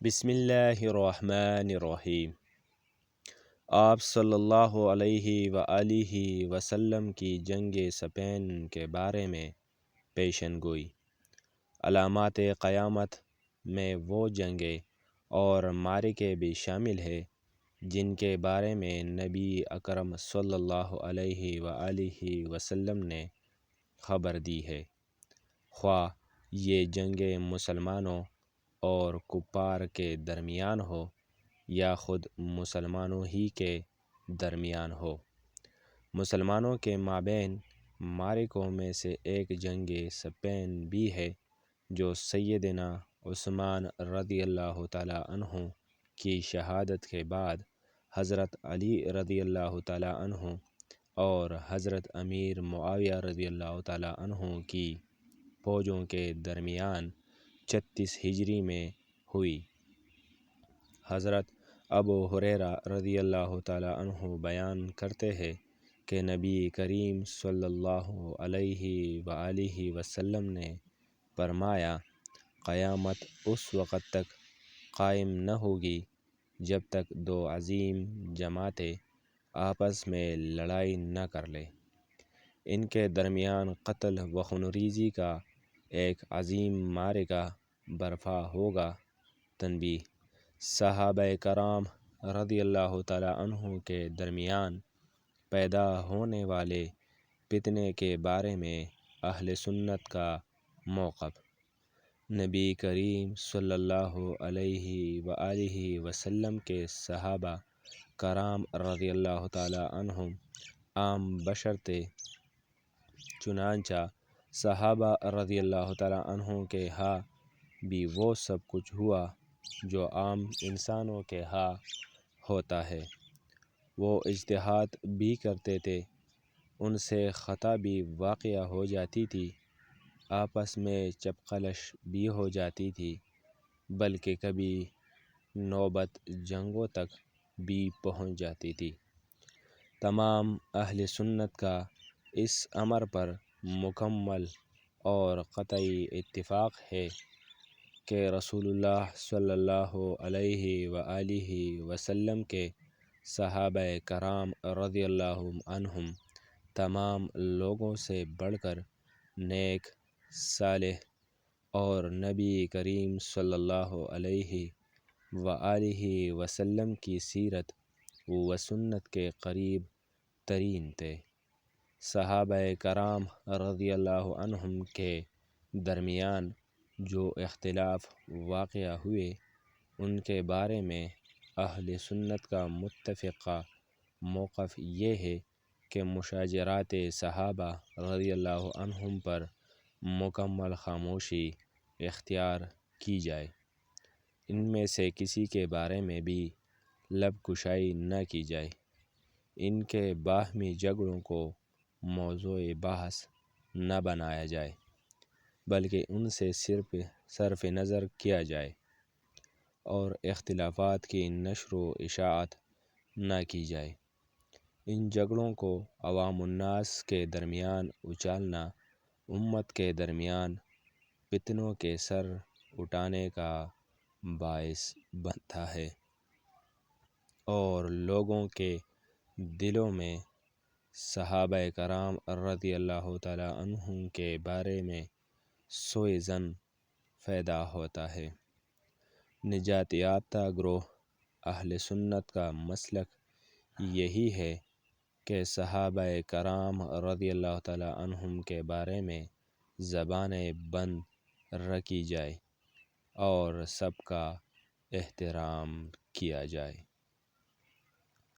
بسم اللہ الرحمن الرحیم۔ آپ صلی اللہ علیہ وآلہ وسلم کی جنگ صفین کے بارے میں پیشن گوئی۔ علامات قیامت میں وہ جنگیں اور معرکے بھی شامل ہے جن کے بارے میں نبی اکرم صلی اللہ علیہ وآلہ وسلم نے خبر دی ہے، خواہ یہ جنگیں مسلمانوں اور کفار کے درمیان ہو یا خود مسلمانوں ہی کے درمیان ہو۔ مسلمانوں کے مابین معرکوں میں سے ایک جنگ صفین بھی ہے، جو سیدنا عثمان رضی اللہ تعالیٰ عنہ کی شہادت کے بعد حضرت علی رضی اللہ تعالیٰ عنہ اور حضرت امیر معاویہ رضی اللہ تعالیٰ عنہ کی فوجوں کے درمیان 36 ہجری میں ہوئی۔ حضرت ابو ہریرہ رضی اللہ تعالیٰ عنہ بیان کرتے ہیں کہ نبی کریم صلی اللہ علیہ وآلہ وسلم نے فرمایا، قیامت اس وقت تک قائم نہ ہوگی جب تک دو عظیم جماعتیں آپس میں لڑائی نہ کر لیں۔ ان کے درمیان قتل و خونریزی کا ایک عظیم معرکہ برپا ہوگا۔ تنبیہ: صحابہ کرام رضی اللہ تعالیٰ عنہ کے درمیان پیدا ہونے والے فتنے کے بارے میں اہل سنت کا موقف۔ نبی کریم صلی اللہ علیہ وآلہ وسلم کے صحابہ کرام رضی اللہ تعالیٰ عنہم عام بشر تھے، چنانچہ صحابہ رضی اللہ تعالیٰ عنہ کے ہاں بھی وہ سب کچھ ہوا جو عام انسانوں کے ہاں ہوتا ہے۔ وہ اجتہاد بھی کرتے تھے، ان سے خطا بھی واقع ہو جاتی تھی، آپس میں چپقلش بھی ہو جاتی تھی، بلکہ کبھی نوبت جنگوں تک بھی پہنچ جاتی تھی۔ تمام اہل سنت کا اس امر پر مکمل اور قطعی اتفاق ہے کہ رسول اللہ صلی اللہ علیہ وآلہ وسلم کے صحابہ کرام رضی اللہ عنہم تمام لوگوں سے بڑھ کر نیک، صالح اور نبی کریم صلی اللہ علیہ وآلہ وسلم کی سیرت و سنت کے قریب ترین تھے۔ صحابہ کرام رضی اللہ عنہم کے درمیان جو اختلاف واقع ہوئے، ان کے بارے میں اہل سنت کا متفقہ موقف یہ ہے کہ مشاجرات صحابہ رضی اللہ عنہم پر مکمل خاموشی اختیار کی جائے، ان میں سے کسی کے بارے میں بھی لب کشائی نہ کی جائے، ان کے باہمی جھگڑوں کو موضوع بحث نہ بنایا جائے، بلکہ ان سے صرف نظر کیا جائے اور اختلافات کی نشر و اشاعت نہ کی جائے۔ ان جھگڑوں کو عوام الناس کے درمیان اچھالنا امت کے درمیان فتنوں کے سر اٹھانے کا باعث بنتا ہے اور لوگوں کے دلوں میں صحابہ کرام رضی اللہ تعالیٰ عنہم کے بارے میں سوء ظن پیدا ہوتا ہے۔ نجات یافتہ گروہ اہل سنت کا مسلک یہی ہے کہ صحابہ کرام رضی اللہ تعالیٰ عنہم کے بارے میں زبانیں بند رکھی جائے اور سب کا احترام کیا جائے۔